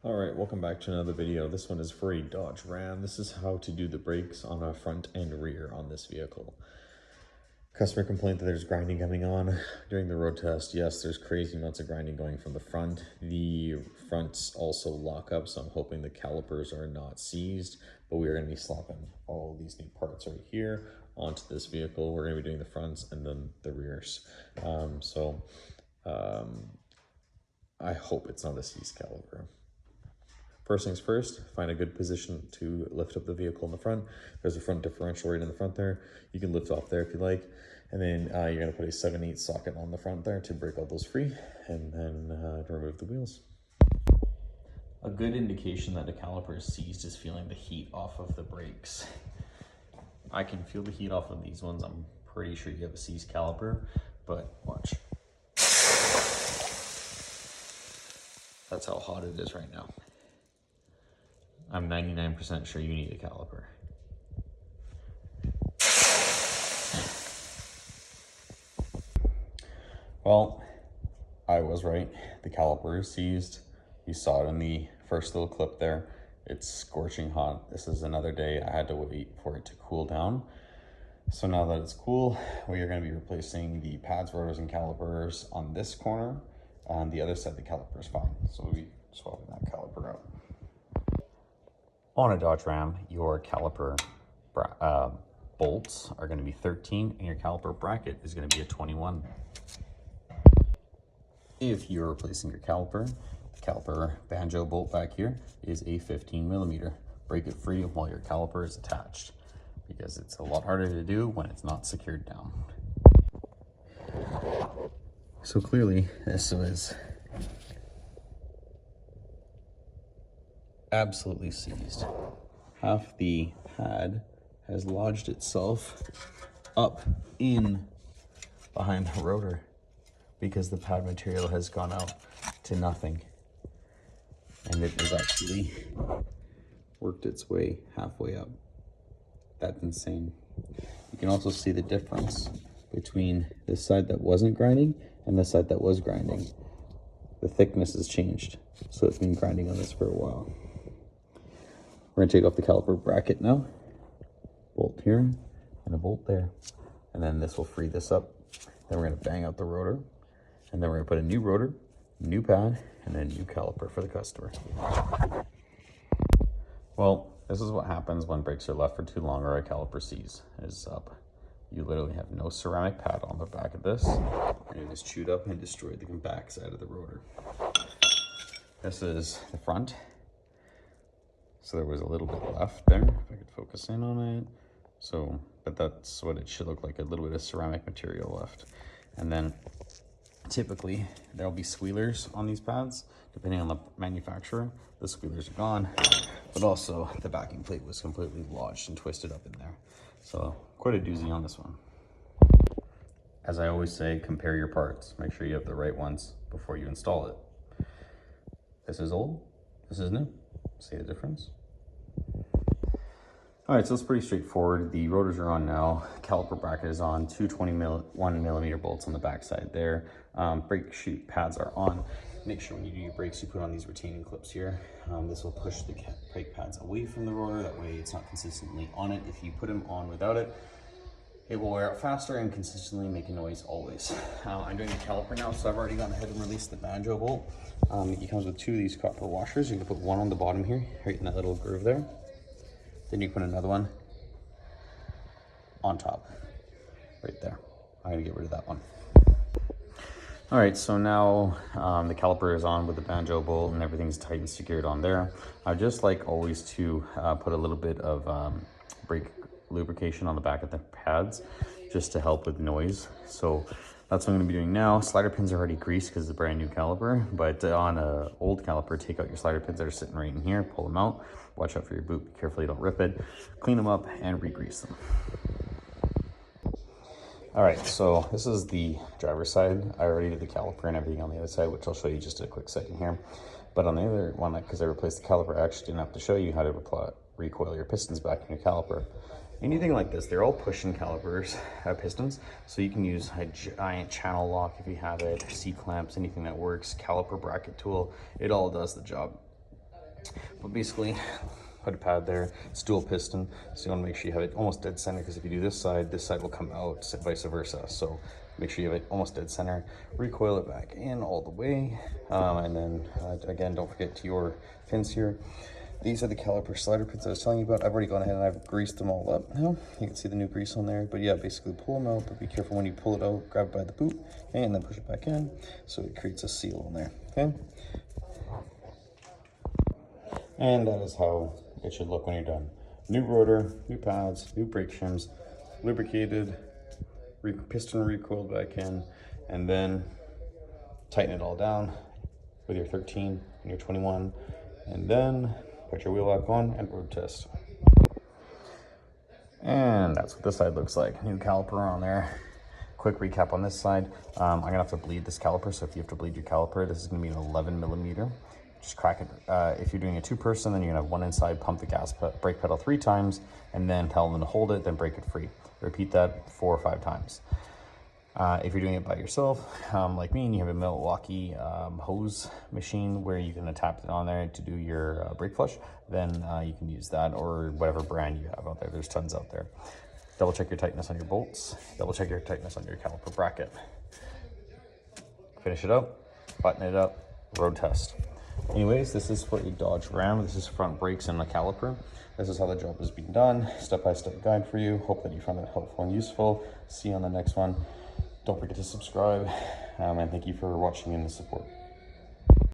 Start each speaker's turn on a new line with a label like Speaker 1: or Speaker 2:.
Speaker 1: All right, welcome back to another video. This one is for a Dodge Ram. This is how to do the brakes on a front and rear on this vehicle. Customer complained that there's grinding coming on during the road test. Yes, there's crazy amounts of grinding going from the front. The fronts also lock up, so I'm hoping the calipers are not seized, but we are going to be slapping all these new parts right here onto this vehicle. We're going to be doing the fronts and then the rears. I hope it's not a seized caliper. First things first, find a good position to lift up the vehicle in the front. There's a front differential right in the front there. You can lift off there if you like. And then you're gonna put a 7/8 socket on the front there to break all those free and then remove the wheels. A good indication that the caliper is seized is feeling the heat off of the brakes. I can feel the heat off of these ones. I'm pretty sure you have a seized caliper, but watch. That's how hot it is right now. I'm 99% sure you need a caliper. Well, I was right. The caliper is seized. You saw it in the first little clip there. It's scorching hot. This is another day. I had to wait for it to cool down. So now that it's cool, we are going to be replacing the pads, rotors, and calipers on this corner. On the other side, the caliper is fine. So we'll be swapping that caliper out. On a Dodge Ram, your caliper bolts are going to be 13 and your caliper bracket is going to be a 21. If you're replacing your caliper, the caliper banjo bolt back here is a 15mm. Break it free while your caliper is attached because it's a lot harder to do when it's not secured down. So clearly this was absolutely seized. Half the pad has lodged itself up in behind the rotor because the pad material has gone out to nothing. And it has actually worked its way halfway up. That's insane. You can also see the difference between this side that wasn't grinding and the side that was grinding. The thickness has changed, so it's been grinding on this for a while. We're gonna take off the caliper bracket now. Bolt here and a bolt there. And then this will free this up. Then we're gonna bang out the rotor. And then we're gonna put a new rotor, new pad, and then a new caliper for the customer. Well, this is what happens when brakes are left for too long or a caliper seize is up. You literally have no ceramic pad on the back of this, and it is chewed up and destroyed the back side of the rotor. This is the front. So there was a little bit left there, if I could focus in on it. So, but that's what it should look like, a little bit of ceramic material left. And then typically there'll be squealers on these pads, depending on the manufacturer. The squealers are gone, but also the backing plate was completely lodged and twisted up in there. So quite a doozy on this one. As I always say, compare your parts. Make sure you have the right ones before you install it. This is old, this is new. See the difference? All right, so it's pretty straightforward. The rotors are on now. Caliper bracket is on. Two 21mm bolts on the backside there. Brake shoot pads are on. Make sure when you do your brakes, you put on these retaining clips here. This will push the brake pads away from the rotor. That way it's not consistently on it. If you put them on without it, it will wear out faster and consistently make a noise always. I'm doing the caliper now, so I've already gone ahead and released the banjo bolt. It comes with two of these copper washers. You can put one on the bottom here, right in that little groove there. Then you put another one on top, right there. I'm gonna get rid of that one. All right, so now the caliper is on with the banjo bolt and everything's tight and secured on there. I just like always to put a little bit of brake lubrication on the back of the pads just to help with noise. So that's what I'm going to be doing now. Slider pins are already greased because it's a brand new caliper, but on an old caliper, take out your slider pins that are sitting right in here, pull them out, watch out for your boot, be careful you don't rip it, clean them up and re-grease them. All right, so this is the driver's side. I already did the caliper and everything on the other side, which I'll show you just a quick second here. But on the other one, because I replaced the caliper, I actually didn't have to show you how to recoil your pistons back in your caliper. Anything like this, they're all push-in calipers, pistons, so you can use a giant channel lock if you have it, C-clamps, anything that works, caliper bracket tool, it all does the job. But basically, put a pad there. It's dual piston, so you want to make sure you have it almost dead center, because if you do this side will come out, vice versa. So make sure you have it almost dead center. Recoil it back in all the way, and then again, don't forget to your pins here. These are the caliper slider pins I was telling you about. I've already gone ahead and I've greased them all up now. You can see the new grease on there. But yeah, basically pull them out, but be careful when you pull it out. Grab it by the boot, okay, and then push it back in, so it creates a seal in there, okay? And that is how it should look when you're done. New rotor, new pads, new brake shims, lubricated, piston recoiled back in, and then tighten it all down with your 13 and your 21, and then put your wheel lock on and road test. And that's what this side looks like. New caliper on there. Quick recap on this side. I'm gonna have to bleed this caliper, so if you have to bleed your caliper, this is gonna be an 11mm. Just crack it. If you're doing a 2-person, then you're gonna have one inside, pump the brake pedal 3 times, and then tell them to hold it, then break it free. Repeat that 4 or 5 times. If you're doing it by yourself, like me, and you have a Milwaukee hose machine where you can tap it on there to do your brake flush, then you can use that, or whatever brand you have out there. There's tons out there. Double check your tightness on your bolts. Double check your tightness on your caliper bracket. Finish it up, button it up, road test. Anyways, this is for a Dodge Ram. This is front brakes and a caliper. This is how the job is being done. Step-by-step guide for you. Hope that you found it helpful and useful. See you on the next one. Don't forget to subscribe, and thank you for watching and the support.